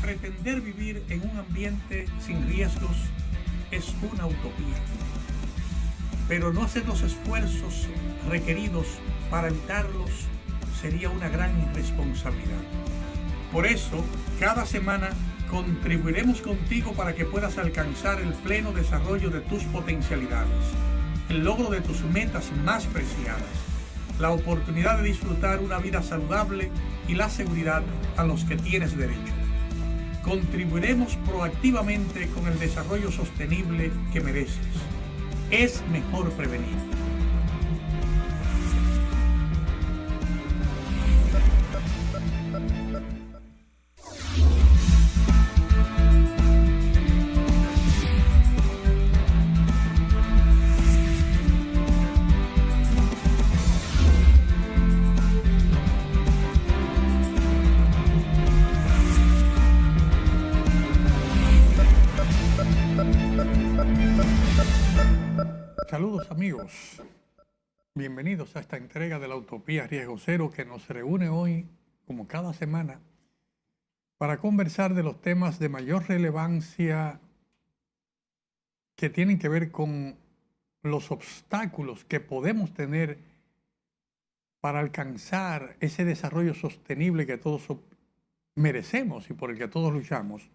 Pretender vivir en un ambiente sin riesgos es una utopía, pero no hacer los esfuerzos requeridos para evitarlos sería una gran irresponsabilidad. Por eso, cada semana contribuiremos contigo para que puedas alcanzar el pleno desarrollo de tus potencialidades, el logro de tus metas más preciadas, la oportunidad de disfrutar una vida saludable y la seguridad a los que tienes derecho. Contribuiremos proactivamente con el desarrollo sostenible que mereces. Es mejor prevenir. Saludos amigos, bienvenidos a esta entrega de la Utopía Riesgo Cero que nos reúne hoy, como cada semana, para conversar de los temas de mayor relevancia que tienen que ver con los obstáculos que podemos tener para alcanzar ese desarrollo sostenible que todos merecemos y por el que todos luchamos.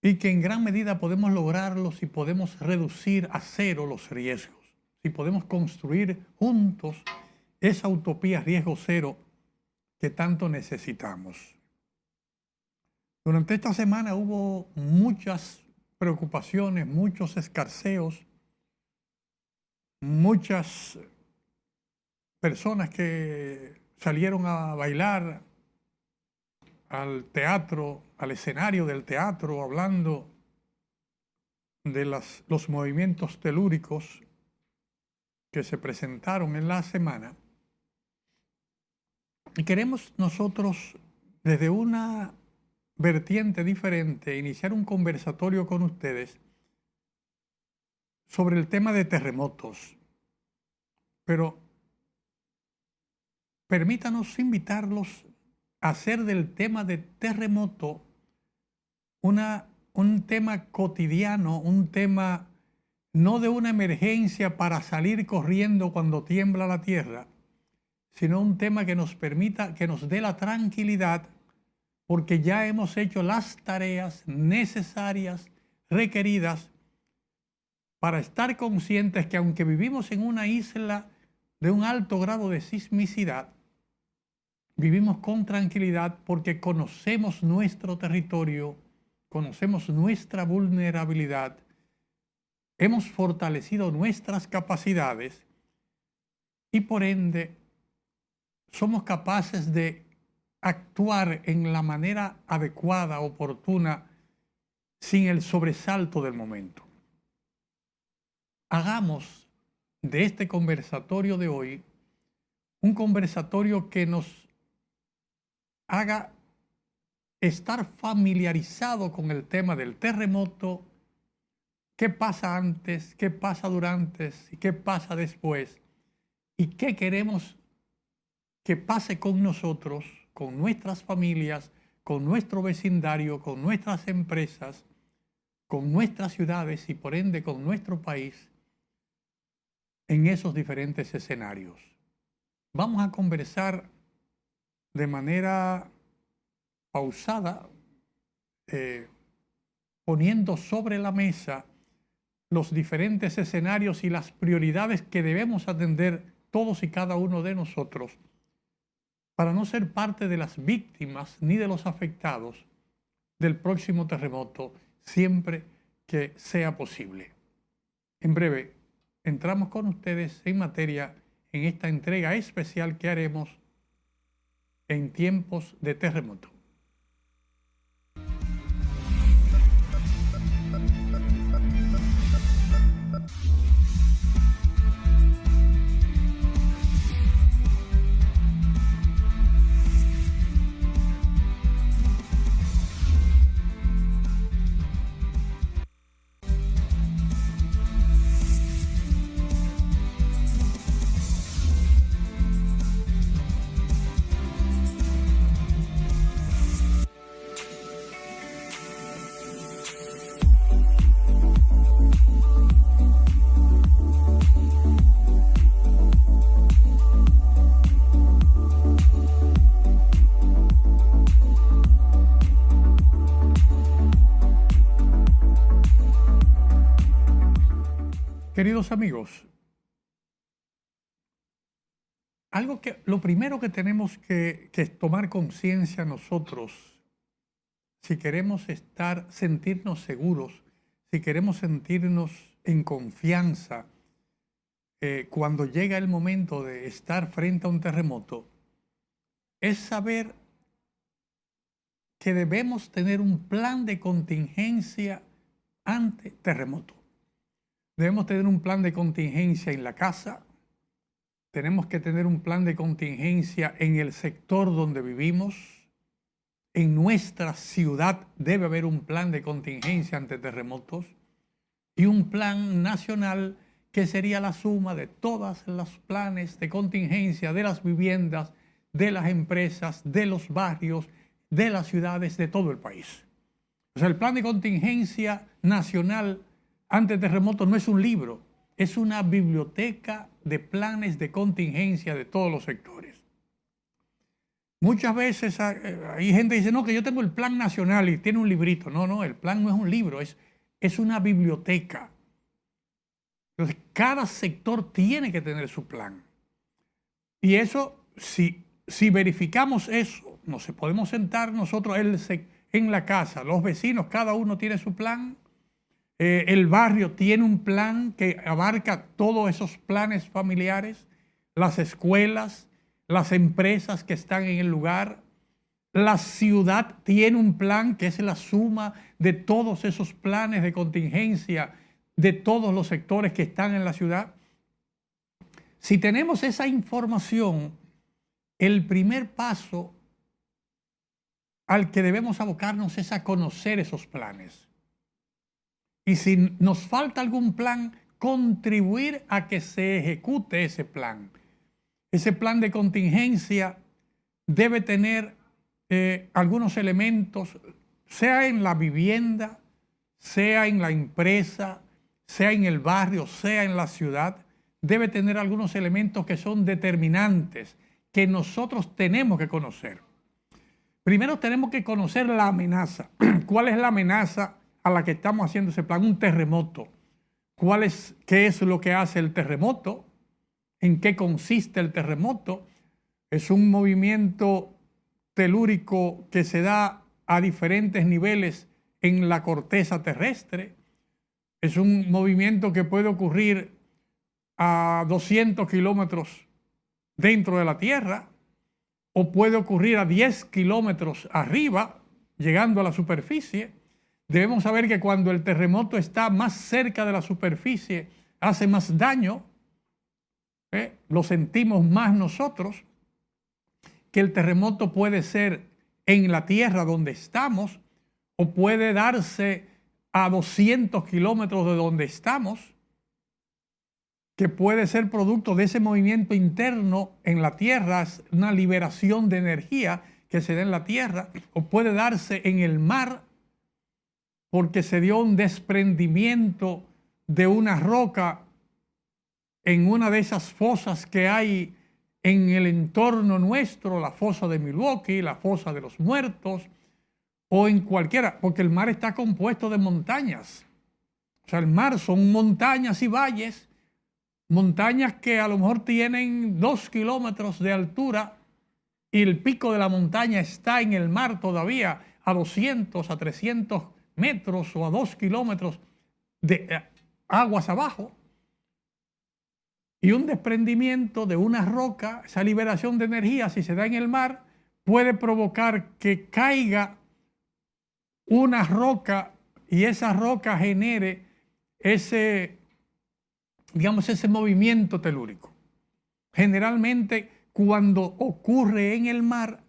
Y que en gran medida podemos lograrlo si podemos reducir a cero los riesgos, si podemos construir juntos esa utopía riesgo cero que tanto necesitamos. Durante esta semana hubo muchas preocupaciones, muchos escarceos, muchas personas que salieron a bailar al teatro, al escenario del teatro, hablando de los movimientos telúricos que se presentaron en la semana. Y queremos nosotros, desde una vertiente diferente, iniciar un conversatorio con ustedes sobre el tema de terremotos. Pero permítanos invitarlos hacer del tema de terremoto un tema cotidiano, un tema no de una emergencia para salir corriendo cuando tiembla la tierra, sino un tema que nos permita, que nos dé la tranquilidad, porque ya hemos hecho las tareas necesarias, requeridas, para estar conscientes que aunque vivimos en una isla de un alto grado de sismicidad, vivimos con tranquilidad porque conocemos nuestro territorio, conocemos nuestra vulnerabilidad, hemos fortalecido nuestras capacidades y por ende somos capaces de actuar en la manera adecuada, oportuna, sin el sobresalto del momento. Hagamos de este conversatorio de hoy un conversatorio que nos haga estar familiarizado con el tema del terremoto, qué pasa antes, qué pasa durante y qué pasa después, y qué queremos que pase con nosotros, con nuestras familias, con nuestro vecindario, con nuestras empresas, con nuestras ciudades y por ende con nuestro país en esos diferentes escenarios. Vamos a conversar de manera pausada, poniendo sobre la mesa los diferentes escenarios y las prioridades que debemos atender todos y cada uno de nosotros para no ser parte de las víctimas ni de los afectados del próximo terremoto siempre que sea posible. En breve, entramos con ustedes en materia en esta entrega especial que haremos en tiempos de terremoto. Queridos amigos, lo primero que tenemos que tomar conciencia nosotros, si queremos sentirnos seguros, si queremos sentirnos en confianza, cuando llega el momento de estar frente a un terremoto, es saber que debemos tener un plan de contingencia ante terremoto. Debemos tener un plan de contingencia en la casa, tenemos que tener un plan de contingencia en el sector donde vivimos, en nuestra ciudad debe haber un plan de contingencia ante terremotos y un plan nacional que sería la suma de todos los planes de contingencia de las viviendas, de las empresas, de los barrios, de las ciudades, de todo el país. O sea, el plan de contingencia nacional ante terremotos no es un libro, es una biblioteca de planes de contingencia de todos los sectores. Muchas veces hay gente que dice, no, que yo tengo el plan nacional y tiene un librito. No, el plan no es un libro, es una biblioteca. Entonces, cada sector tiene que tener su plan. Y eso, si verificamos eso, nos podemos sentar nosotros en la casa, los vecinos, cada uno tiene su plan. El barrio tiene un plan que abarca todos esos planes familiares, las escuelas, las empresas que están en el lugar. La ciudad tiene un plan que es la suma de todos esos planes de contingencia de todos los sectores que están en la ciudad. Si tenemos esa información, el primer paso al que debemos abocarnos es a conocer esos planes. Y si nos falta algún plan, contribuir a que se ejecute ese plan. Ese plan de contingencia debe tener algunos elementos, sea en la vivienda, sea en la empresa, sea en el barrio, sea en la ciudad, debe tener algunos elementos que son determinantes, que nosotros tenemos que conocer. Primero tenemos que conocer la amenaza. ¿Cuál es la amenaza a la que estamos haciendo ese plan? Un terremoto. ¿Qué es lo que hace el terremoto? ¿En qué consiste el terremoto? Es un movimiento telúrico que se da a diferentes niveles en la corteza terrestre. Es un movimiento que puede ocurrir a 200 kilómetros dentro de la Tierra o puede ocurrir a 10 kilómetros arriba, llegando a la superficie. Debemos saber que cuando el terremoto está más cerca de la superficie, hace más daño, lo sentimos más nosotros, que el terremoto puede ser en la tierra donde estamos o puede darse a 200 kilómetros de donde estamos, que puede ser producto de ese movimiento interno en la tierra, una liberación de energía que se da en la tierra, o puede darse en el mar porque se dio un desprendimiento de una roca en una de esas fosas que hay en el entorno nuestro, la fosa de Milwaukee, la fosa de los muertos, o en cualquiera, porque el mar está compuesto de montañas. O sea, el mar son montañas y valles, montañas que a lo mejor tienen 2 kilómetros de altura y el pico de la montaña está en el mar todavía a 200, a 300 metros o a 2 kilómetros de aguas abajo. Y un desprendimiento de una roca, esa liberación de energía, si se da en el mar, puede provocar que caiga una roca y esa roca genere ese movimiento telúrico. Generalmente, cuando ocurre en el mar,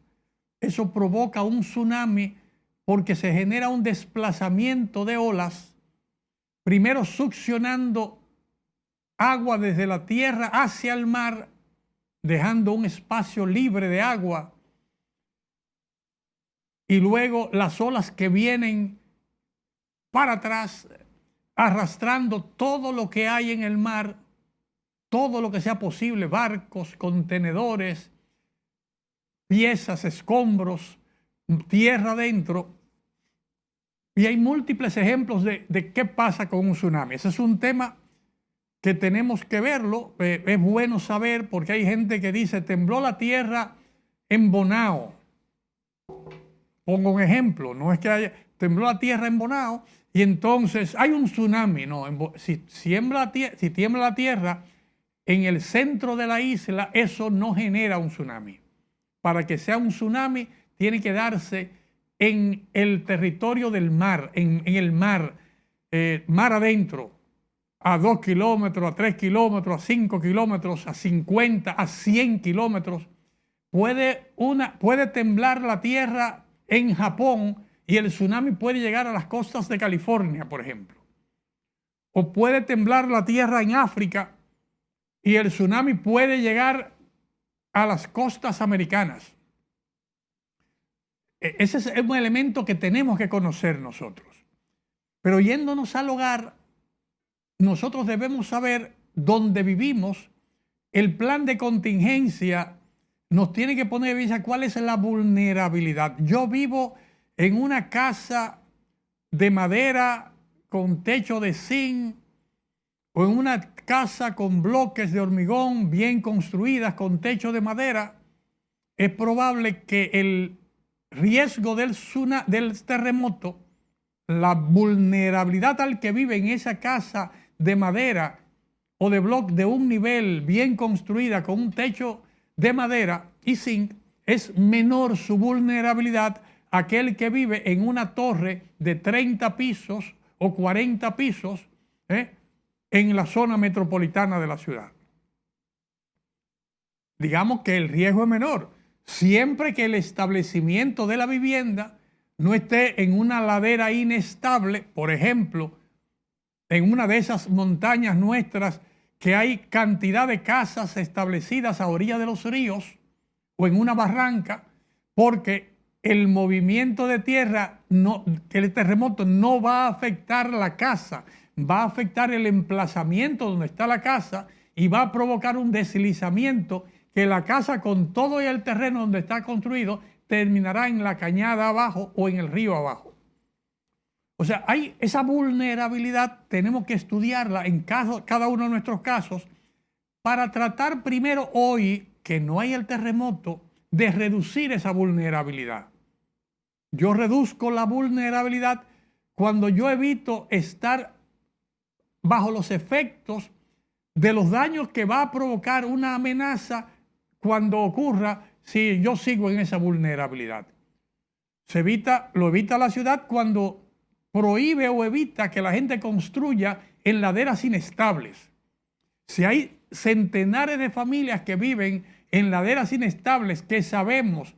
eso provoca un tsunami porque se genera un desplazamiento de olas, primero succionando agua desde la tierra hacia el mar, dejando un espacio libre de agua, y luego las olas que vienen para atrás, arrastrando todo lo que hay en el mar, todo lo que sea posible, barcos, contenedores, piezas, escombros, tierra adentro. Y hay múltiples ejemplos de qué pasa con un tsunami. Ese es un tema que tenemos que verlo. Es bueno saber, porque hay gente que dice, tembló la tierra en Bonao. Pongo un ejemplo, no es que tembló la tierra en Bonao y entonces hay un tsunami. No, si tiembla la tierra en el centro de la isla, eso no genera un tsunami. Para que sea un tsunami, tiene que darse en el territorio del mar, en el mar, mar adentro, a 2 kilómetros, a 3 kilómetros, a 5 kilómetros, a 50, a 100 kilómetros. Puede temblar la tierra en Japón y el tsunami puede llegar a las costas de California, por ejemplo. O puede temblar la tierra en África y el tsunami puede llegar a las costas americanas. Ese es un elemento que tenemos que conocer nosotros. Pero yéndonos al hogar, nosotros debemos saber dónde vivimos. El plan de contingencia nos tiene que poner en vista cuál es la vulnerabilidad. Yo vivo en una casa de madera con techo de zinc o en una casa con bloques de hormigón bien construidas con techo de madera. Es probable que el riesgo del terremoto, la vulnerabilidad al que vive en esa casa de madera o de bloque de un nivel bien construida con un techo de madera y zinc, es menor su vulnerabilidad a aquel que vive en una torre de 30 pisos o 40 pisos en la zona metropolitana de la ciudad. Digamos que el riesgo es menor, siempre que el establecimiento de la vivienda no esté en una ladera inestable, por ejemplo, en una de esas montañas nuestras que hay cantidad de casas establecidas a orilla de los ríos o en una barranca, porque el movimiento de tierra, el terremoto no va a afectar la casa, va a afectar el emplazamiento donde está la casa y va a provocar un deslizamiento que la casa con todo y el terreno donde está construido terminará en la cañada abajo o en el río abajo. O sea, hay esa vulnerabilidad, tenemos que estudiarla en cada uno de nuestros casos para tratar primero hoy, que no hay el terremoto, de reducir esa vulnerabilidad. Yo reduzco la vulnerabilidad cuando yo evito estar bajo los efectos de los daños que va a provocar una amenaza cuando ocurra si yo sigo en esa vulnerabilidad. Lo evita la ciudad cuando prohíbe o evita que la gente construya en laderas inestables. Si hay centenares de familias que viven en laderas inestables, que sabemos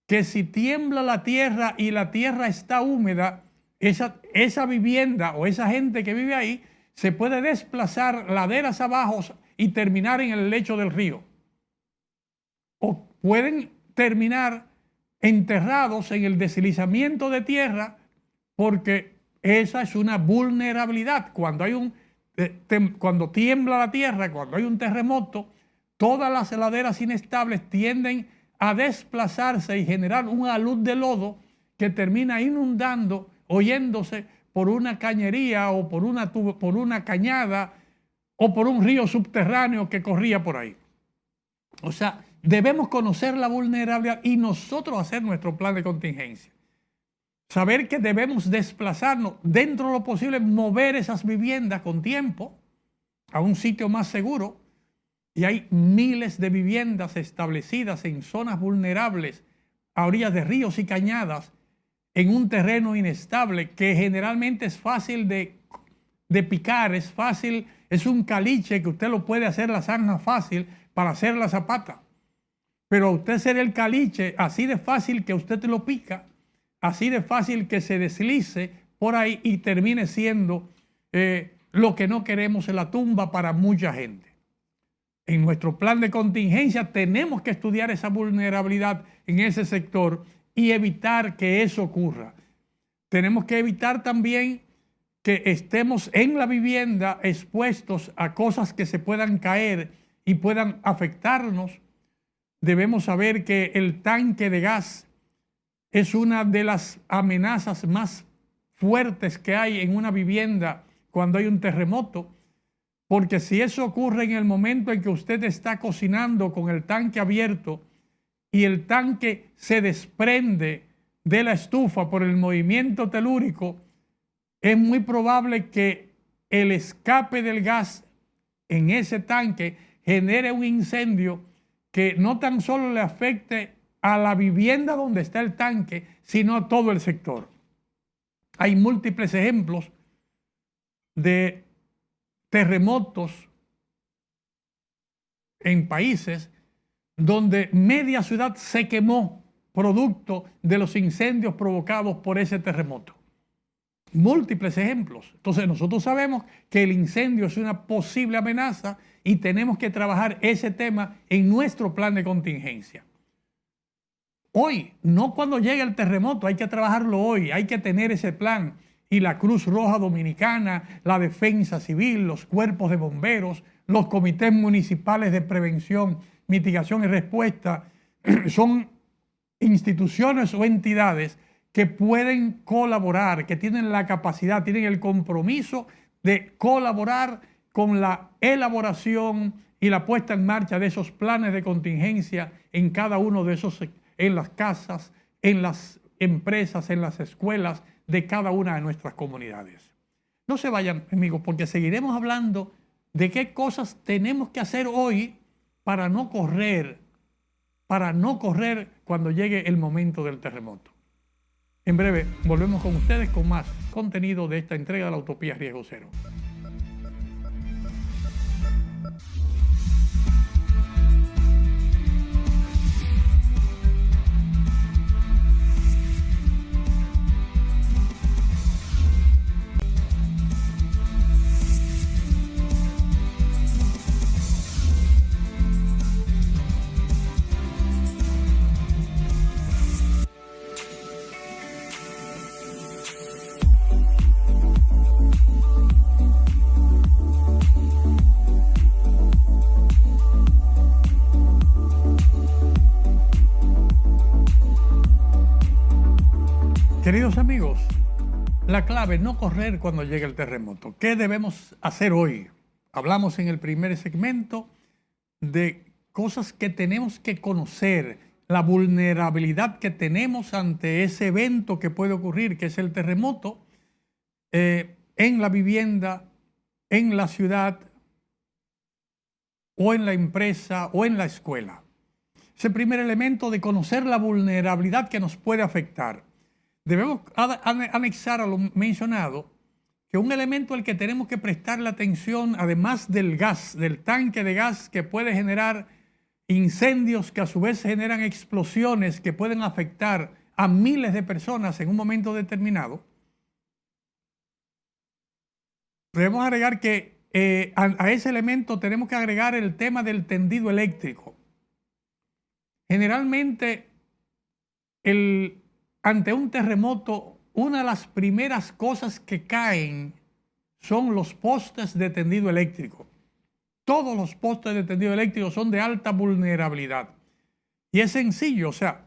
que si tiembla la tierra y la tierra está húmeda, esa vivienda o esa gente que vive ahí se puede desplazar laderas abajo y terminar en el lecho del río. O pueden terminar enterrados en el deslizamiento de tierra, porque esa es una vulnerabilidad. Cuando tiembla la tierra, cuando hay un terremoto, todas las laderas inestables tienden a desplazarse y generar una alud de lodo que termina inundando, oyéndose por una cañería o por una cañada o por un río subterráneo que corría por ahí. O sea, debemos conocer la vulnerabilidad y nosotros hacer nuestro plan de contingencia. Saber que debemos desplazarnos dentro de lo posible, mover esas viviendas con tiempo a un sitio más seguro. Y hay miles de viviendas establecidas en zonas vulnerables, a orillas de ríos y cañadas, en un terreno inestable que generalmente es fácil de picar, es un caliche que usted lo puede hacer la sarna fácil para hacer la zapata. Pero usted hacer el caliche así de fácil que usted te lo pica, así de fácil que se deslice por ahí y termine siendo lo que no queremos en la tumba para mucha gente. En nuestro plan de contingencia tenemos que estudiar esa vulnerabilidad en ese sector y evitar que eso ocurra. Tenemos que evitar también que estemos en la vivienda expuestos a cosas que se puedan caer y puedan afectarnos. Debemos saber que el tanque de gas es una de las amenazas más fuertes que hay en una vivienda cuando hay un terremoto. porque si eso ocurre en el momento en que usted está cocinando con el tanque abierto y el tanque se desprende de la estufa por el movimiento telúrico, es muy probable que el escape del gas en ese tanque genere un incendio que no tan solo le afecte a la vivienda donde está el tanque, sino a todo el sector. Hay múltiples ejemplos de terremotos en países donde media ciudad se quemó producto de los incendios provocados por ese terremoto. Múltiples ejemplos. Entonces nosotros sabemos que el incendio es una posible amenaza y tenemos que trabajar ese tema en nuestro plan de contingencia. Hoy, no cuando llegue el terremoto, hay que trabajarlo hoy, hay que tener ese plan. Y la Cruz Roja Dominicana, la Defensa Civil, los cuerpos de bomberos, los comités municipales de prevención, mitigación y respuesta, son instituciones o entidades que pueden colaborar, que tienen la capacidad, tienen el compromiso de colaborar con la elaboración y la puesta en marcha de esos planes de contingencia en cada uno de esos, en las casas, en las empresas, en las escuelas de cada una de nuestras comunidades. No se vayan, amigos, porque seguiremos hablando de qué cosas tenemos que hacer hoy para no correr cuando llegue el momento del terremoto. En breve volvemos con ustedes con más contenido de esta entrega de la Utopía Riesgo Cero. Queridos amigos, la clave, no correr cuando llegue el terremoto. ¿Qué debemos hacer hoy? Hablamos en el primer segmento de cosas que tenemos que conocer, la vulnerabilidad que tenemos ante ese evento que puede ocurrir, que es el terremoto, en la vivienda, en la ciudad, o en la empresa, o en la escuela. Ese primer elemento de conocer la vulnerabilidad que nos puede afectar. Debemos anexar a lo mencionado que un elemento al que tenemos que prestarle atención, además del gas, del tanque de gas que puede generar incendios que a su vez generan explosiones que pueden afectar a miles de personas en un momento determinado, debemos agregar que a ese elemento tenemos que agregar el tema del tendido eléctrico. Generalmente ante un terremoto, una de las primeras cosas que caen son los postes de tendido eléctrico. Todos los postes de tendido eléctrico son de alta vulnerabilidad. Y es sencillo, o sea,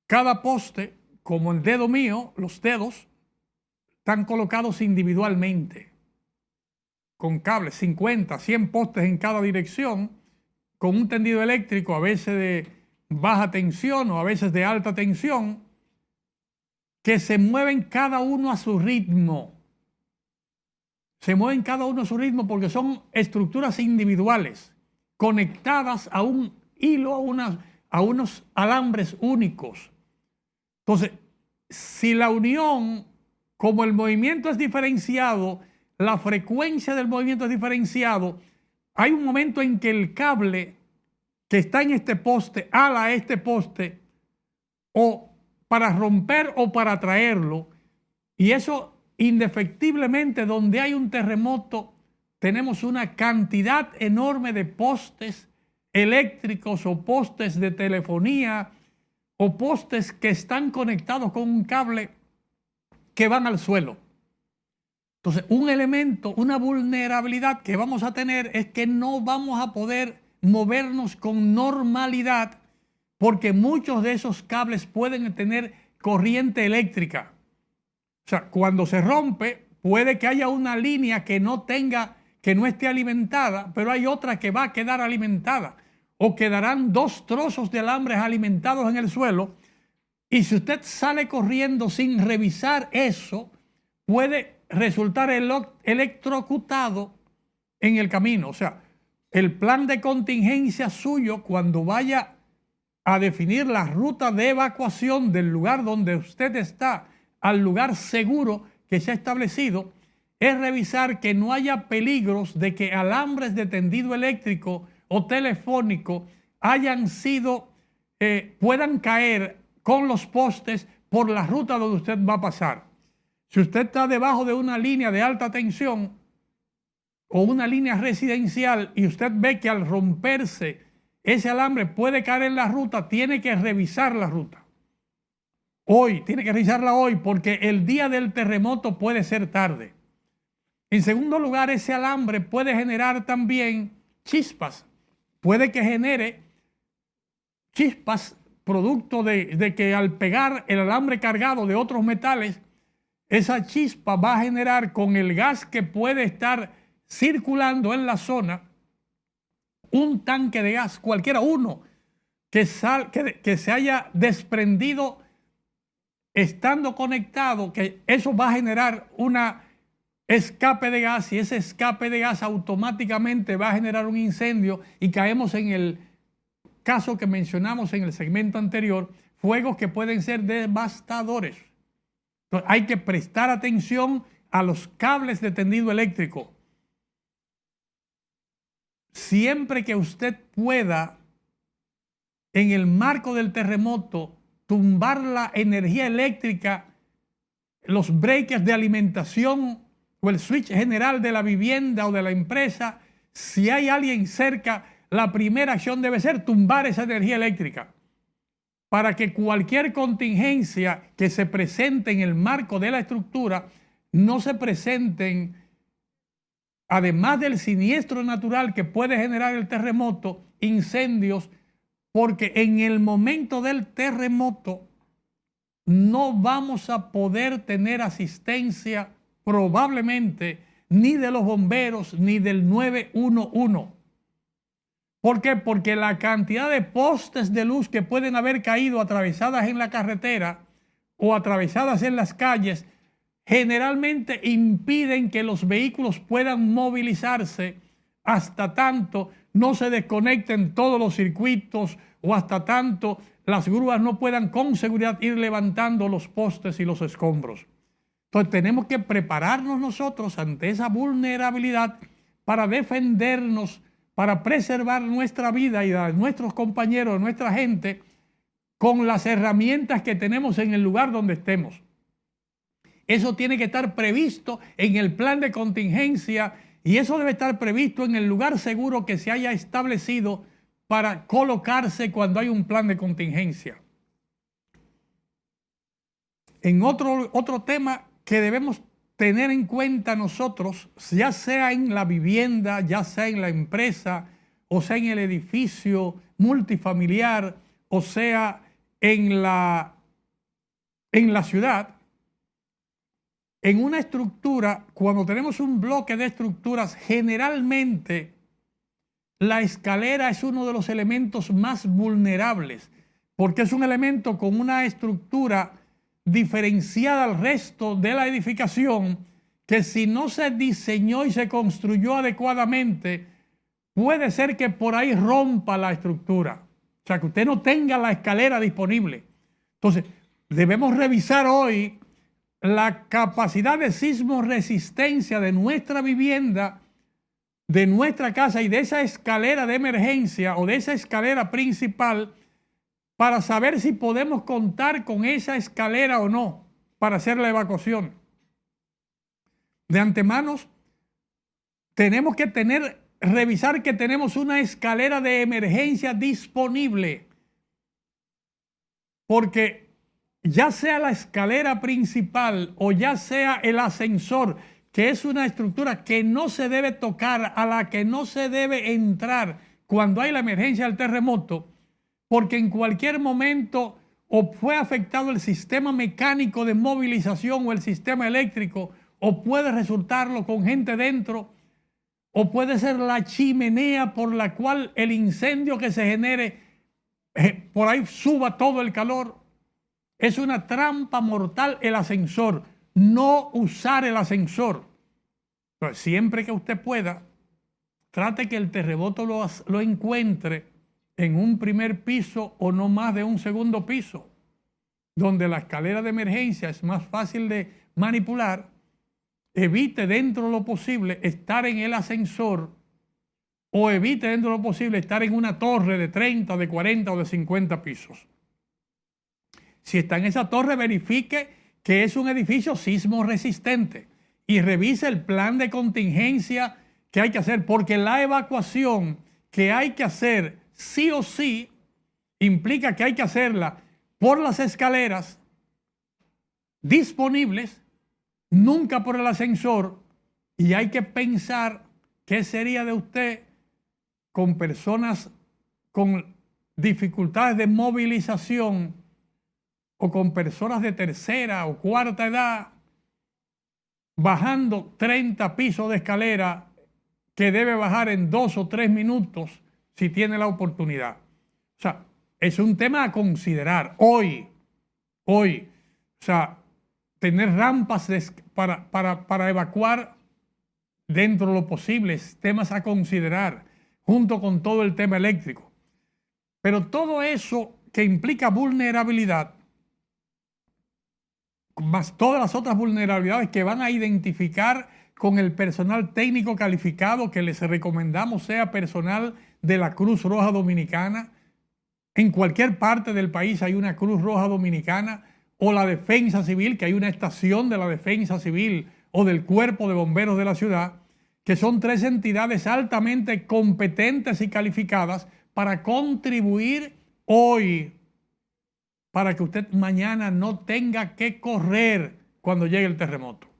cada poste, como el dedo mío, los dedos, están colocados individualmente, con cables, 50, 100 postes en cada dirección, con un tendido eléctrico, a veces de baja tensión o a veces de alta tensión, que se mueven cada uno a su ritmo. Se mueven cada uno a su ritmo porque son estructuras individuales, conectadas a un hilo, a unos alambres únicos. Entonces, si la unión, como el movimiento es diferenciado, la frecuencia del movimiento es diferenciado, hay un momento en que el cable que está en este poste, ala a este poste, o para romper o para traerlo, y eso indefectiblemente donde hay un terremoto tenemos una cantidad enorme de postes eléctricos o postes de telefonía o postes que están conectados con un cable que van al suelo. Entonces, un elemento, una vulnerabilidad que vamos a tener es que no vamos a poder movernos con normalidad porque muchos de esos cables pueden tener corriente eléctrica. O sea, cuando se rompe, puede que haya una línea que no tenga, que no esté alimentada, pero hay otra que va a quedar alimentada. O quedarán 2 trozos de alambres alimentados en el suelo. Y si usted sale corriendo sin revisar eso, puede resultar electrocutado en el camino. O sea, el plan de contingencia suyo, cuando vaya a definir la ruta de evacuación del lugar donde usted está al lugar seguro que se ha establecido, es revisar que no haya peligros de que alambres de tendido eléctrico o telefónico puedan caer con los postes por la ruta donde usted va a pasar. Si usted está debajo de una línea de alta tensión o una línea residencial y usted ve que al romperse ese alambre puede caer en la ruta, tiene que revisar la ruta. Tiene que revisarla hoy porque el día del terremoto puede ser tarde. En segundo lugar, ese alambre puede generar también chispas. Puede que genere chispas producto de que al pegar el alambre cargado de otros metales, esa chispa va a generar con el gas que puede estar circulando en la zona, un tanque de gas, cualquiera uno, que se haya desprendido estando conectado, que eso va a generar una escape de gas y ese escape de gas automáticamente va a generar un incendio y caemos en el caso que mencionamos en el segmento anterior, fuegos que pueden ser devastadores. Entonces, hay que prestar atención a los cables de tendido eléctrico. Siempre que usted pueda, en el marco del terremoto, tumbar la energía eléctrica, los breakers de alimentación o el switch general de la vivienda o de la empresa, si hay alguien cerca, la primera acción debe ser tumbar esa energía eléctrica para que cualquier contingencia que se presente en el marco de la estructura no se presenten, además del siniestro natural que puede generar el terremoto, incendios, porque en el momento del terremoto no vamos a poder tener asistencia probablemente ni de los bomberos ni del 911. ¿Por qué? Porque la cantidad de postes de luz que pueden haber caído atravesadas en la carretera o atravesadas en las calles generalmente impiden que los vehículos puedan movilizarse hasta tanto no se desconecten todos los circuitos o hasta tanto las grúas no puedan con seguridad ir levantando los postes y los escombros. Entonces tenemos que prepararnos nosotros ante esa vulnerabilidad para defendernos, para preservar nuestra vida y la de nuestros compañeros, nuestra gente, con las herramientas que tenemos en el lugar donde estemos. Eso tiene que estar previsto en el plan de contingencia y eso debe estar previsto en el lugar seguro que se haya establecido para colocarse cuando hay un plan de contingencia. En otro tema que debemos tener en cuenta nosotros, ya sea en la vivienda, ya sea en la empresa, o sea en el edificio multifamiliar, o sea en la ciudad, en una estructura, cuando tenemos un bloque de estructuras, generalmente la escalera es uno de los elementos más vulnerables, porque es un elemento con una estructura diferenciada al resto de la edificación, que si no se diseñó y se construyó adecuadamente, puede ser que por ahí rompa la estructura. O sea, que usted no tenga la escalera disponible. Entonces, debemos revisar hoy la capacidad de sismo resistencia de nuestra vivienda, de nuestra casa y de esa escalera de emergencia o de esa escalera principal, para saber si podemos contar con esa escalera o no para hacer la evacuación. De antemano, tenemos que revisar que tenemos una escalera de emergencia disponible, porque ya sea la escalera principal o ya sea el ascensor, que es una estructura que no se debe tocar, a la que no se debe entrar cuando hay la emergencia del terremoto, porque en cualquier momento o fue afectado el sistema mecánico de movilización o el sistema eléctrico, o puede resultarlo con gente dentro, o puede ser la chimenea por la cual el incendio que se genere, por ahí suba todo el calor. Es una trampa mortal el ascensor. No usar el ascensor. Pues siempre que usted pueda, trate que el terremoto lo encuentre en un primer piso o no más de un segundo piso, donde la escalera de emergencia es más fácil de manipular. Evite dentro de lo posible estar en el ascensor o evite dentro de lo posible estar en una torre de 30, de 40 o de 50 pisos. Si está en esa torre, verifique que es un edificio sismo resistente y revise el plan de contingencia que hay que hacer, porque la evacuación que hay que hacer sí o sí implica que hay que hacerla por las escaleras disponibles, nunca por el ascensor, y hay que pensar qué sería de usted con personas con dificultades de movilización o con personas de tercera o cuarta edad bajando 30 pisos de escalera que debe bajar en 2 o 3 minutos si tiene la oportunidad. O sea, es un tema a considerar hoy. O sea, tener rampas para evacuar dentro de lo posible, temas a considerar, junto con todo el tema eléctrico. Pero todo eso que implica vulnerabilidad, más todas las otras vulnerabilidades que van a identificar con el personal técnico calificado que les recomendamos sea personal de la Cruz Roja Dominicana. En cualquier parte del país hay una Cruz Roja Dominicana, o la Defensa Civil, que hay una estación de la Defensa Civil o del Cuerpo de Bomberos de la ciudad, que son 3 entidades altamente competentes y calificadas para contribuir hoy, para que usted mañana no tenga que correr cuando llegue el terremoto. O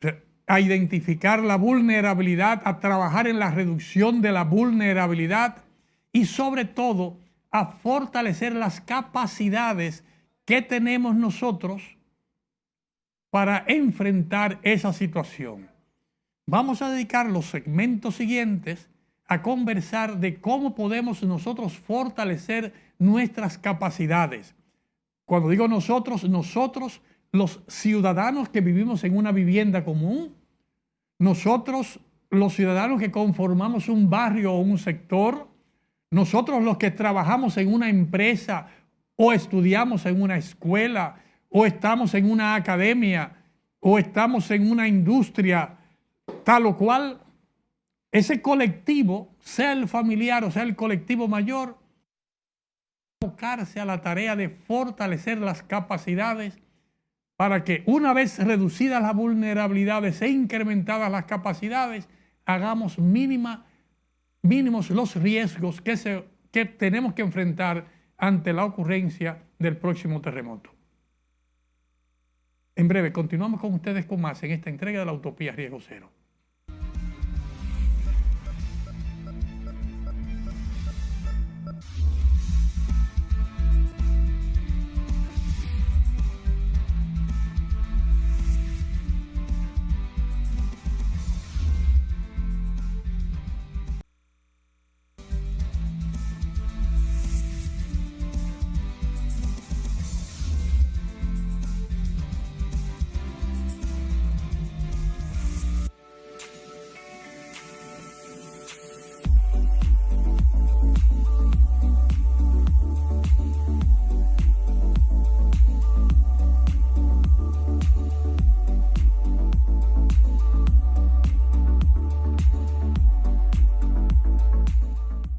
sea, a identificar la vulnerabilidad, a trabajar en la reducción de la vulnerabilidad y sobre todo a fortalecer las capacidades que tenemos nosotros para enfrentar esa situación. Vamos a dedicar los segmentos siguientes a conversar de cómo podemos nosotros fortalecer nuestras capacidades. Cuando digo nosotros, los ciudadanos que vivimos en una vivienda común, nosotros los ciudadanos que conformamos un barrio o un sector, nosotros los que trabajamos en una empresa o estudiamos en una escuela o estamos en una academia o estamos en una industria tal o cual, ese colectivo, sea el familiar o sea el colectivo mayor, abocarse a la tarea de fortalecer las capacidades para que una vez reducidas las vulnerabilidades e incrementadas las capacidades, hagamos mínimos los riesgos que tenemos que enfrentar ante la ocurrencia del próximo terremoto. En breve, continuamos con ustedes con más en esta entrega de la Utopía Riesgo Cero.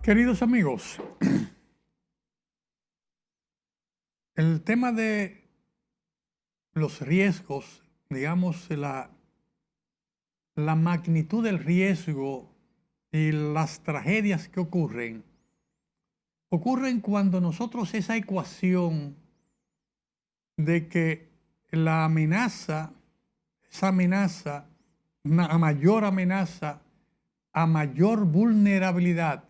Queridos amigos, el tema de los riesgos, digamos, la magnitud del riesgo y las tragedias que ocurren cuando nosotros esa ecuación de que la amenaza, a mayor amenaza, a mayor vulnerabilidad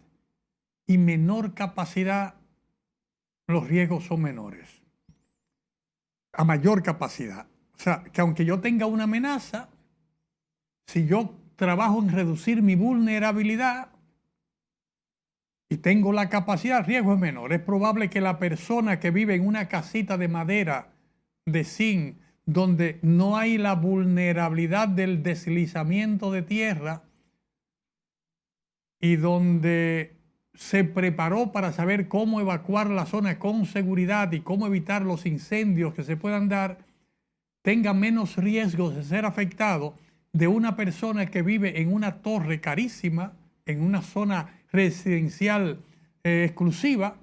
y menor capacidad, los riesgos son menores. A mayor capacidad. O sea, que aunque yo tenga una amenaza, si yo trabajo en reducir mi vulnerabilidad y tengo la capacidad, el riesgo es menor. Es probable que la persona que vive en una casita de madera, de zinc, donde no hay la vulnerabilidad del deslizamiento de tierra y donde se preparó para saber cómo evacuar la zona con seguridad y cómo evitar los incendios que se puedan dar, tenga menos riesgos de ser afectado de una persona que vive en una torre carísima, en una zona residencial exclusiva,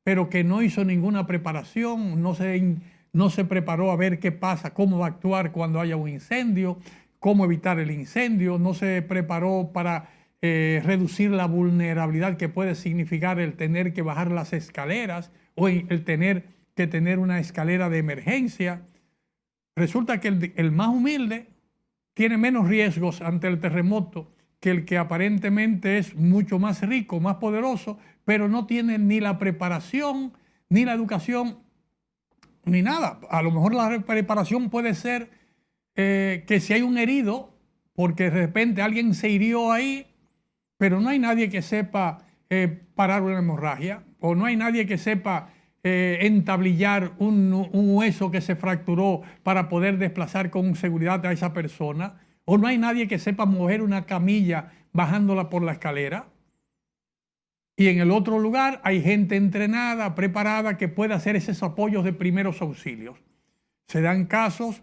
pero que no hizo ninguna preparación, no se preparó a ver qué pasa, cómo va a actuar cuando haya un incendio, cómo evitar el incendio, no se preparó para reducir la vulnerabilidad que puede significar el tener que bajar las escaleras o el tener que tener una escalera de emergencia. Resulta que el más humilde tiene menos riesgos ante el terremoto que el que aparentemente es mucho más rico, más poderoso, pero no tiene ni la preparación, ni la educación, ni nada. A lo mejor la preparación puede ser que si hay un herido, porque de repente alguien se hirió ahí, pero no hay nadie que sepa parar una hemorragia, o no hay nadie que sepa entablillar un hueso que se fracturó para poder desplazar con seguridad a esa persona, o no hay nadie que sepa mover una camilla bajándola por la escalera. Y en el otro lugar hay gente entrenada, preparada, que puede hacer esos apoyos de primeros auxilios. Se dan casos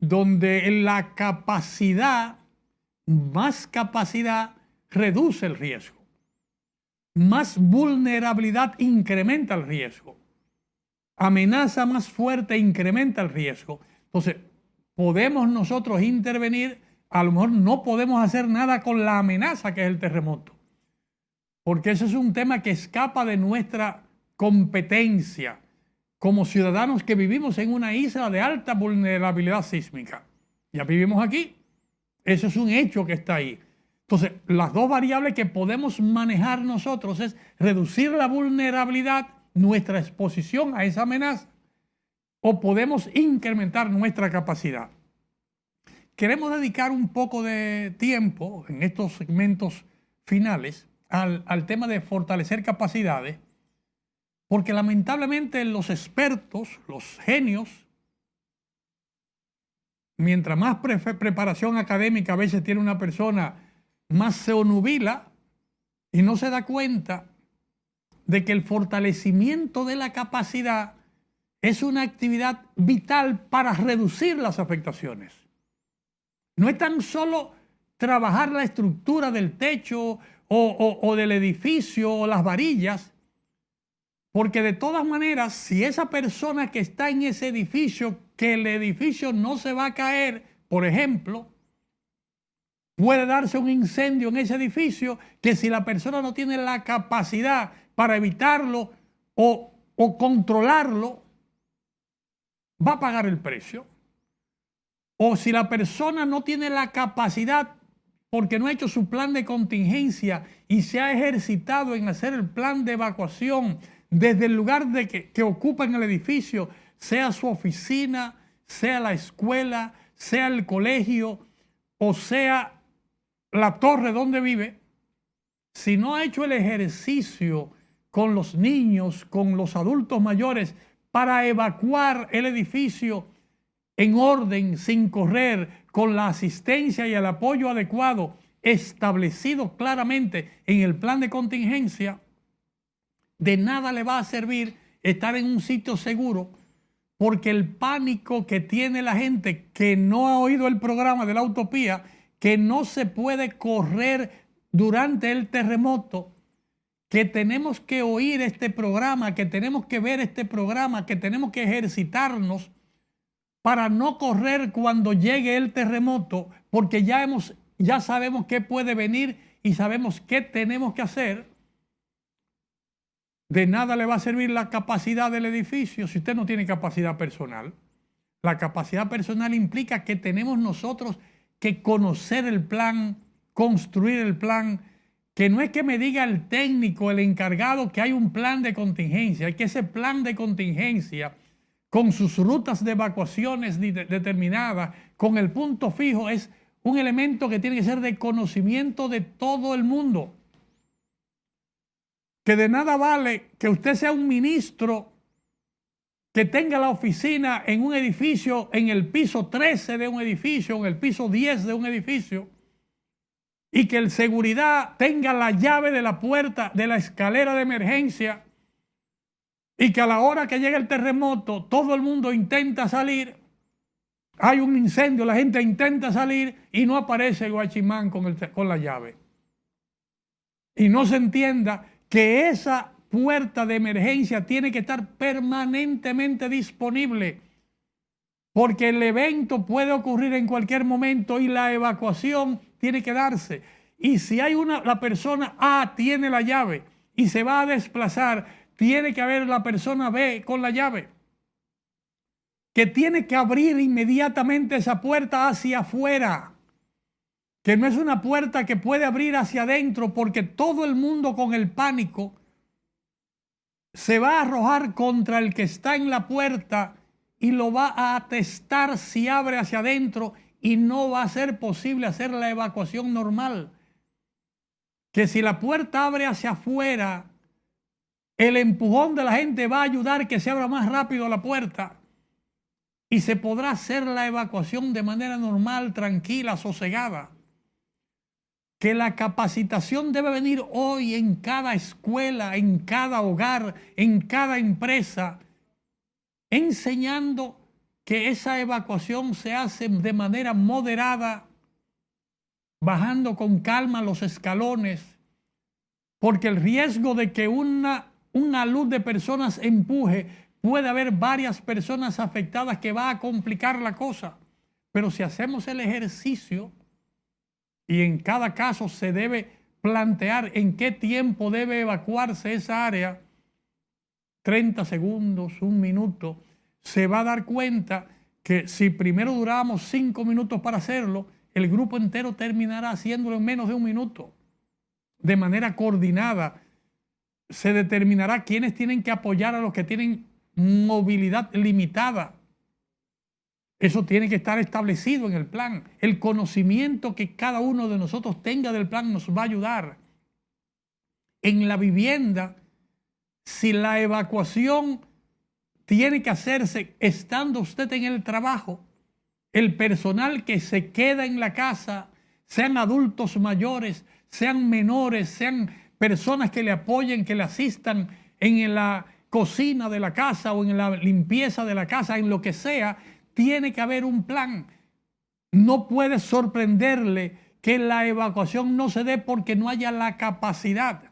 donde la capacidad, más capacidad, reduce el riesgo. Más vulnerabilidad incrementa el riesgo. Amenaza más fuerte incrementa el riesgo. Entonces, podemos nosotros intervenir, a lo mejor no podemos hacer nada con la amenaza que es el terremoto, porque ese es un tema que escapa de nuestra competencia como ciudadanos que vivimos en una isla de alta vulnerabilidad sísmica. Ya vivimos aquí, eso es un hecho que está ahí. Entonces, las dos variables que podemos manejar nosotros es reducir la vulnerabilidad, nuestra exposición a esa amenaza, o podemos incrementar nuestra capacidad. Queremos dedicar un poco de tiempo en estos segmentos finales al tema de fortalecer capacidades, porque lamentablemente los expertos, los genios, mientras más preparación académica a veces tiene una persona, más se onubila y no se da cuenta de que el fortalecimiento de la capacidad es una actividad vital para reducir las afectaciones. No es tan solo trabajar la estructura del techo o del edificio o las varillas, porque de todas maneras, si esa persona que está en ese edificio, que el edificio no se va a caer, por ejemplo, puede darse un incendio en ese edificio, que si la persona no tiene la capacidad para evitarlo o controlarlo, va a pagar el precio. O si la persona no tiene la capacidad porque no ha hecho su plan de contingencia y se ha ejercitado en hacer el plan de evacuación desde el lugar que ocupa en el edificio, sea su oficina, sea la escuela, sea el colegio o sea la torre donde vive, si no ha hecho el ejercicio con los niños, con los adultos mayores, para evacuar el edificio en orden, sin correr, con la asistencia y el apoyo adecuado establecido claramente en el plan de contingencia, de nada le va a servir estar en un sitio seguro, porque el pánico que tiene la gente que no ha oído el programa de la utopía, que no se puede correr durante el terremoto, que tenemos que oír este programa, que tenemos que ver este programa, que tenemos que ejercitarnos para no correr cuando llegue el terremoto, porque ya sabemos qué puede venir y sabemos qué tenemos que hacer. De nada le va a servir la capacidad del edificio si usted no tiene capacidad personal. La capacidad personal implica que tenemos nosotros que conocer el plan, construir el plan, que no es que me diga el técnico, el encargado, que hay un plan de contingencia, es que ese plan de contingencia, con sus rutas de evacuaciones determinadas, con el punto fijo, es un elemento que tiene que ser de conocimiento de todo el mundo. Que de nada vale que usted sea un ministro que tenga la oficina en un edificio, en el piso 13 de un edificio, en el piso 10 de un edificio, y que el seguridad tenga la llave de la puerta de la escalera de emergencia, y que a la hora que llega el terremoto todo el mundo intenta salir, hay un incendio, la gente intenta salir y no aparece el guachimán con la llave. Y no se entienda que esa puerta de emergencia tiene que estar permanentemente disponible, porque el evento puede ocurrir en cualquier momento y la evacuación tiene que darse. Y si hay la persona A tiene la llave y se va a desplazar, tiene que haber la persona B con la llave, que tiene que abrir inmediatamente esa puerta hacia afuera, que no es una puerta que puede abrir hacia adentro, porque todo el mundo con el pánico se va a arrojar contra el que está en la puerta y lo va a atestar si abre hacia adentro, y no va a ser posible hacer la evacuación normal. Que si la puerta abre hacia afuera, el empujón de la gente va a ayudar que se abra más rápido la puerta y se podrá hacer la evacuación de manera normal, tranquila, sosegada. Que la capacitación debe venir hoy en cada escuela, en cada hogar, en cada empresa, enseñando que esa evacuación se hace de manera moderada, bajando con calma los escalones, porque el riesgo de que una luz de personas empuje, puede haber varias personas afectadas, que va a complicar la cosa. Pero si hacemos el ejercicio, y en cada caso se debe plantear en qué tiempo debe evacuarse esa área, 30 segundos, 1 minuto, se va a dar cuenta que si primero durábamos 5 minutos para hacerlo, el grupo entero terminará haciéndolo en menos de 1 minuto. De manera coordinada, se determinará quiénes tienen que apoyar a los que tienen movilidad limitada. Eso tiene que estar establecido en el plan. El conocimiento que cada uno de nosotros tenga del plan nos va a ayudar. En la vivienda, si la evacuación tiene que hacerse estando usted en el trabajo, el personal que se queda en la casa, sean adultos mayores, sean menores, sean personas que le apoyen, que le asistan en la cocina de la casa o en la limpieza de la casa, en lo que sea, tiene que haber un plan. No puede sorprenderle que la evacuación no se dé porque no haya la capacidad.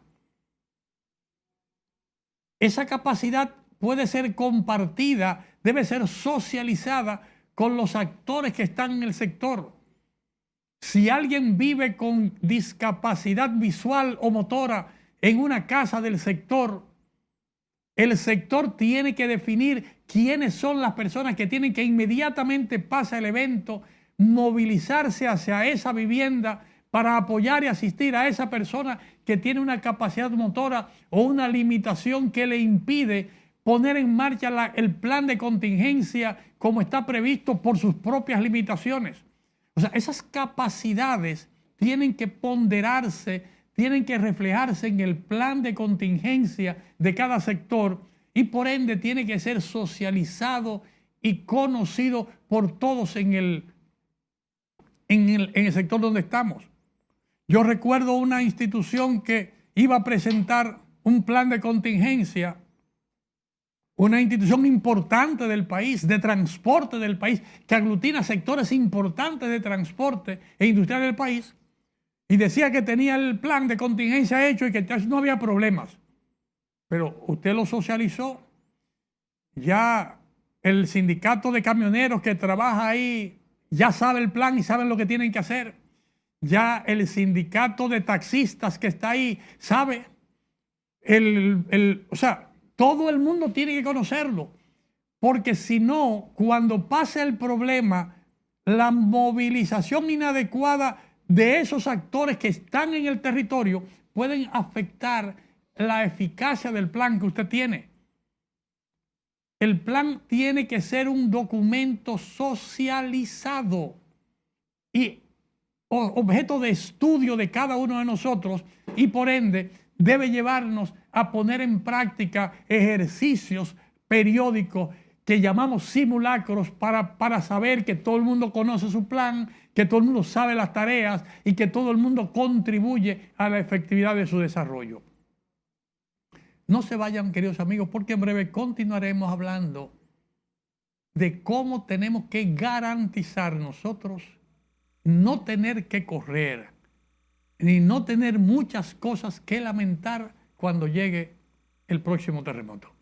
Esa capacidad puede ser compartida, debe ser socializada con los actores que están en el sector. Si alguien vive con discapacidad visual o motora en una casa del sector, el sector tiene que definir quiénes son las personas que tienen que inmediatamente pasa el evento, movilizarse hacia esa vivienda para apoyar y asistir a esa persona que tiene una capacidad motora o una limitación que le impide poner en marcha el plan de contingencia como está previsto por sus propias limitaciones. O sea, esas capacidades tienen que ponderarse, tienen que reflejarse en el plan de contingencia de cada sector, y por ende tiene que ser socializado y conocido por todos en el sector donde estamos. Yo recuerdo una institución que iba a presentar un plan de contingencia, una institución importante del país, de transporte del país, que aglutina sectores importantes de transporte e industrial del país, y decía que tenía el plan de contingencia hecho y que no había problemas. Pero usted lo socializó. Ya el sindicato de camioneros que trabaja ahí ya sabe el plan y saben lo que tienen que hacer. Ya el sindicato de taxistas que está ahí sabe. O sea, todo el mundo tiene que conocerlo. Porque si no, cuando pase el problema, la movilización inadecuada de esos actores que están en el territorio pueden afectar la eficacia del plan que usted tiene. El plan tiene que ser un documento socializado y objeto de estudio de cada uno de nosotros y por ende debe llevarnos a poner en práctica ejercicios periódicos que llamamos simulacros para saber que todo el mundo conoce su plan, que todo el mundo sabe las tareas y que todo el mundo contribuye a la efectividad de su desarrollo. No se vayan, queridos amigos, porque en breve continuaremos hablando de cómo tenemos que garantizar nosotros no tener que correr, ni no tener muchas cosas que lamentar cuando llegue el próximo terremoto.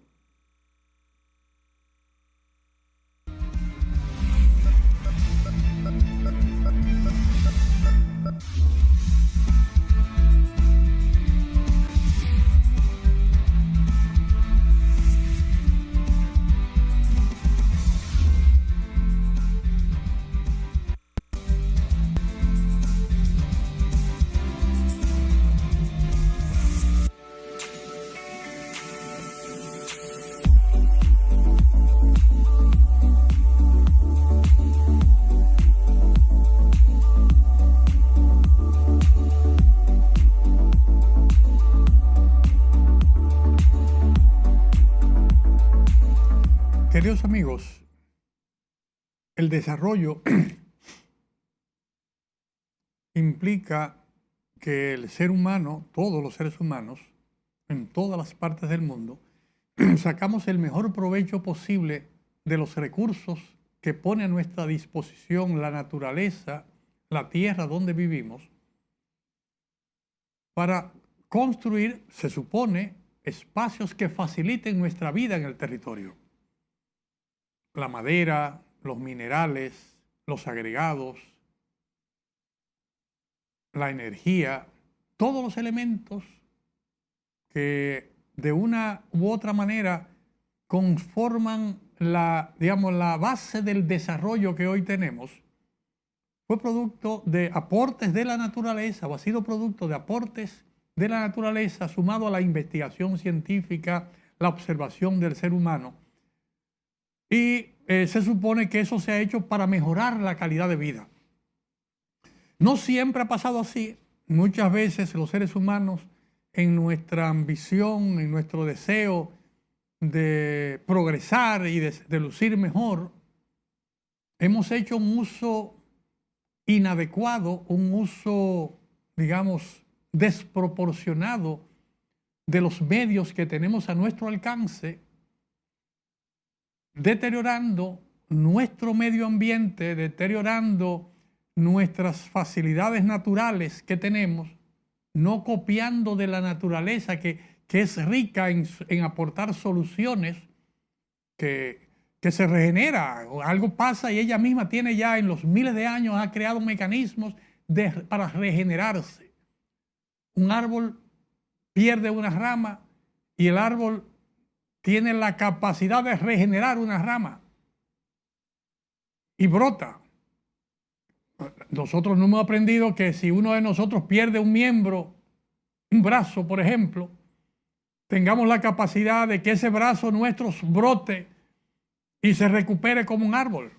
Queridos amigos, el desarrollo implica que el ser humano, todos los seres humanos, en todas las partes del mundo, sacamos el mejor provecho posible de los recursos que pone a nuestra disposición la naturaleza, la tierra donde vivimos, para construir, se supone, espacios que faciliten nuestra vida en el territorio. La madera, los minerales, los agregados, la energía, todos los elementos que de una u otra manera conforman la base del desarrollo que hoy tenemos, fue producto de aportes de la naturaleza o ha sido producto de aportes de la naturaleza sumado a la investigación científica, la observación del ser humano. Y se supone que eso se ha hecho para mejorar la calidad de vida. No siempre ha pasado así. Muchas veces los seres humanos, en nuestra ambición, en nuestro deseo de progresar y de lucir mejor, hemos hecho un uso inadecuado, un uso, digamos, desproporcionado de los medios que tenemos a nuestro alcance, deteriorando nuestro medio ambiente, deteriorando nuestras facilidades naturales que tenemos, no copiando de la naturaleza que es rica en aportar soluciones, que se regenera. Algo pasa y ella misma tiene ya en los miles de años, ha creado mecanismos para regenerarse. Un árbol pierde una rama y el árbol tiene la capacidad de regenerar una rama y brota. Nosotros no hemos aprendido que si uno de nosotros pierde un miembro, un brazo, por ejemplo, tengamos la capacidad de que ese brazo nuestro brote y se recupere como un árbol.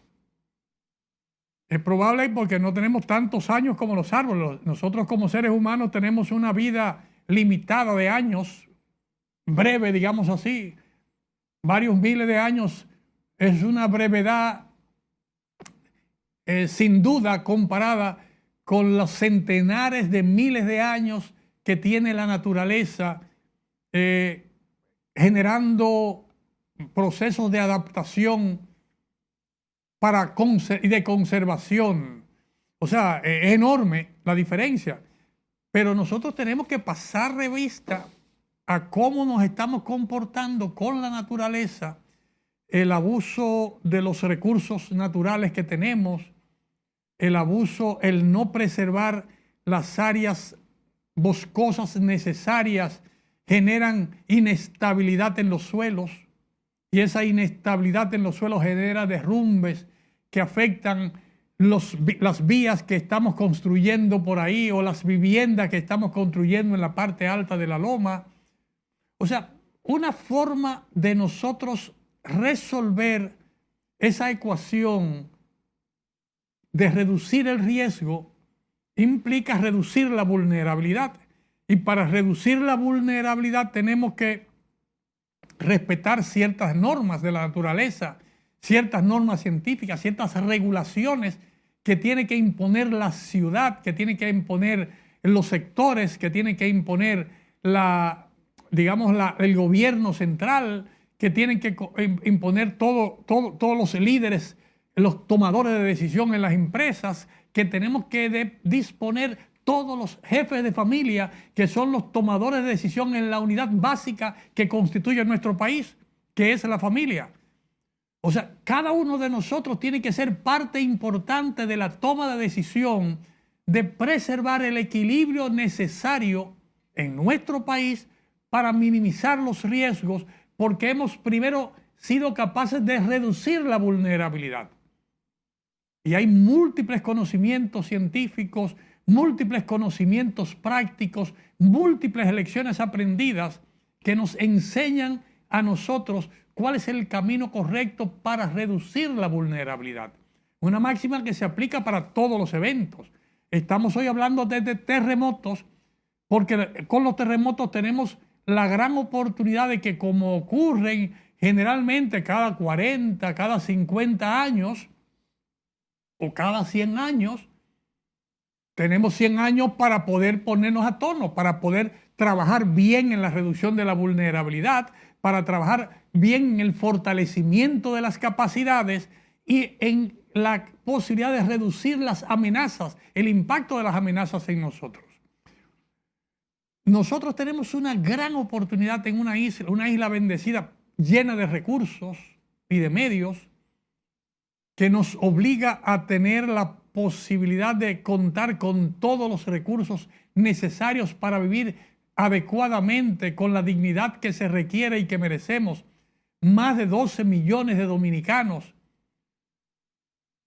Es probable porque no tenemos tantos años como los árboles. Nosotros como seres humanos tenemos una vida limitada de años, breve, digamos así. Varios miles de años es una brevedad sin duda comparada con los centenares de miles de años que tiene la naturaleza generando procesos de adaptación y de conservación. O sea, es enorme la diferencia. Pero nosotros tenemos que pasar revista a cómo nos estamos comportando con la naturaleza, el abuso de los recursos naturales que tenemos, el abuso, el no preservar las áreas boscosas necesarias, generan inestabilidad en los suelos y esa inestabilidad en los suelos genera derrumbes que afectan las vías que estamos construyendo por ahí o las viviendas que estamos construyendo en la parte alta de la loma. O sea, una forma de nosotros resolver esa ecuación de reducir el riesgo implica reducir la vulnerabilidad. Y para reducir la vulnerabilidad tenemos que respetar ciertas normas de la naturaleza, ciertas normas científicas, ciertas regulaciones que tiene que imponer la ciudad, que tiene que imponer los sectores, que tiene que imponer el gobierno central, que tienen que imponer todos los líderes, los tomadores de decisión en las empresas, que tenemos que disponer todos los jefes de familia, que son los tomadores de decisión en la unidad básica que constituye nuestro país, que es la familia. O sea, cada uno de nosotros tiene que ser parte importante de la toma de decisión de preservar el equilibrio necesario en nuestro país para minimizar los riesgos, porque hemos primero sido capaces de reducir la vulnerabilidad. Y hay múltiples conocimientos científicos, múltiples conocimientos prácticos, múltiples lecciones aprendidas que nos enseñan a nosotros cuál es el camino correcto para reducir la vulnerabilidad. Una máxima que se aplica para todos los eventos. Estamos hoy hablando de terremotos, porque con los terremotos tenemos la gran oportunidad de que, como ocurren generalmente cada 40, cada 50 años o cada 100 años, tenemos 100 años para poder ponernos a tono, para poder trabajar bien en la reducción de la vulnerabilidad, para trabajar bien en el fortalecimiento de las capacidades y en la posibilidad de reducir las amenazas, el impacto de las amenazas en nosotros. Nosotros tenemos una gran oportunidad en una isla bendecida, llena de recursos y de medios, que nos obliga a tener la posibilidad de contar con todos los recursos necesarios para vivir adecuadamente, con la dignidad que se requiere y que merecemos. Más de 12 millones de dominicanos,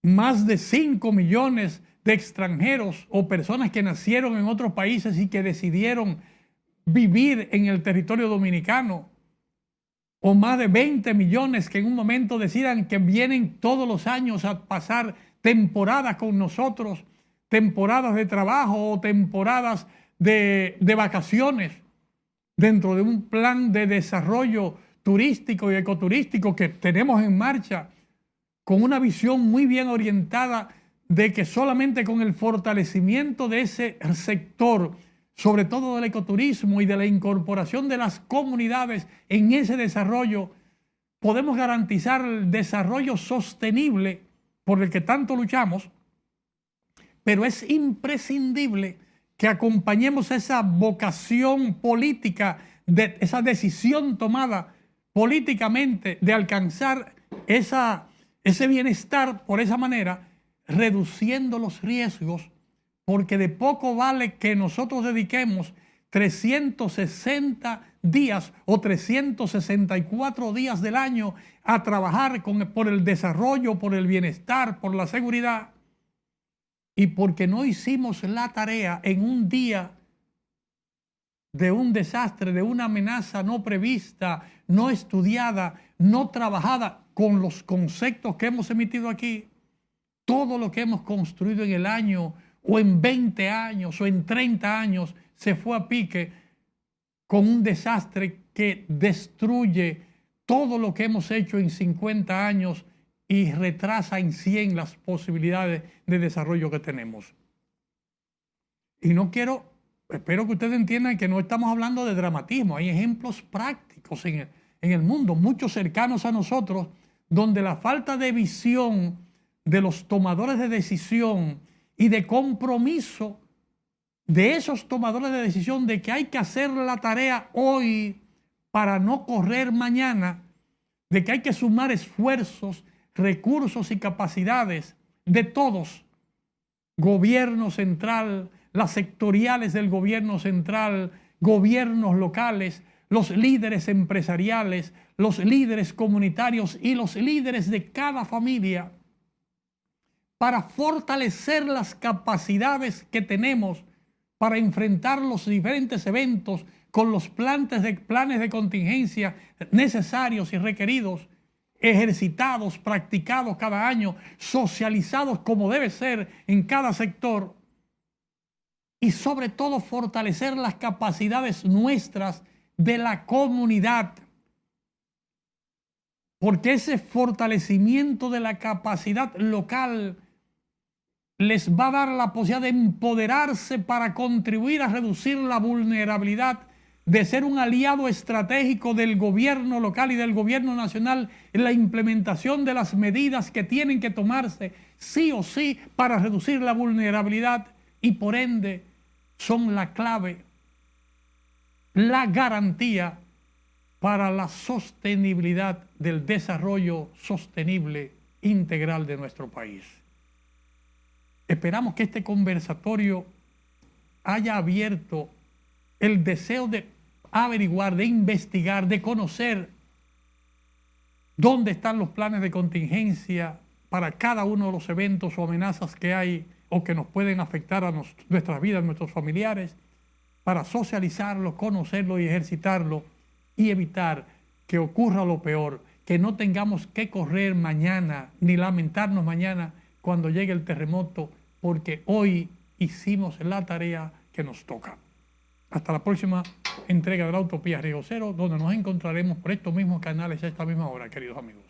más de 5 millones de extranjeros o personas que nacieron en otros países y que decidieron vivir en el territorio dominicano, o más de 20 millones que en un momento decidan que vienen todos los años a pasar temporadas con nosotros, temporadas de trabajo o temporadas de vacaciones dentro de un plan de desarrollo turístico y ecoturístico que tenemos en marcha, con una visión muy bien orientada de que solamente con el fortalecimiento de ese sector, sobre todo del ecoturismo y de la incorporación de las comunidades en ese desarrollo, podemos garantizar el desarrollo sostenible por el que tanto luchamos, pero es imprescindible que acompañemos esa vocación política, esa decisión tomada políticamente de alcanzar ese bienestar por esa manera, reduciendo los riesgos, porque de poco vale que nosotros dediquemos 360 días o 364 días del año a trabajar por el desarrollo, por el bienestar, por la seguridad, y porque no hicimos la tarea en un día de un desastre, de una amenaza no prevista, no estudiada, no trabajada con los conceptos que hemos emitido aquí, todo lo que hemos construido en el año o en 20 años o en 30 años se fue a pique con un desastre que destruye todo lo que hemos hecho en 50 años y retrasa en 100 las posibilidades de desarrollo que tenemos. Y espero que ustedes entiendan que no estamos hablando de dramatismo, hay ejemplos prácticos en el mundo, muchos cercanos a nosotros, donde la falta de visión de los tomadores de decisión y de compromiso de esos tomadores de decisión de que hay que hacer la tarea hoy para no correr mañana, de que hay que sumar esfuerzos, recursos y capacidades de todos, gobierno central, las sectoriales del gobierno central, gobiernos locales, los líderes empresariales, los líderes comunitarios y los líderes de cada familia, para fortalecer las capacidades que tenemos para enfrentar los diferentes eventos con los planes de contingencia necesarios y requeridos, ejercitados, practicados cada año, socializados como debe ser en cada sector, y sobre todo fortalecer las capacidades nuestras de la comunidad. Porque ese fortalecimiento de la capacidad local les va a dar la posibilidad de empoderarse para contribuir a reducir la vulnerabilidad, de ser un aliado estratégico del gobierno local y del gobierno nacional en la implementación de las medidas que tienen que tomarse sí o sí para reducir la vulnerabilidad, y por ende son la clave, la garantía para la sostenibilidad del desarrollo sostenible integral de nuestro país. Esperamos que este conversatorio haya abierto el deseo de averiguar, de investigar, de conocer dónde están los planes de contingencia para cada uno de los eventos o amenazas que hay o que nos pueden afectar a nuestras vidas, nuestros familiares, para socializarlo, conocerlo y ejercitarlo y evitar que ocurra lo peor, que no tengamos que correr mañana ni lamentarnos mañana cuando llegue el terremoto, porque hoy hicimos la tarea que nos toca. Hasta la próxima entrega de la Utopía Riesgo Cero, donde nos encontraremos por estos mismos canales a esta misma hora, queridos amigos.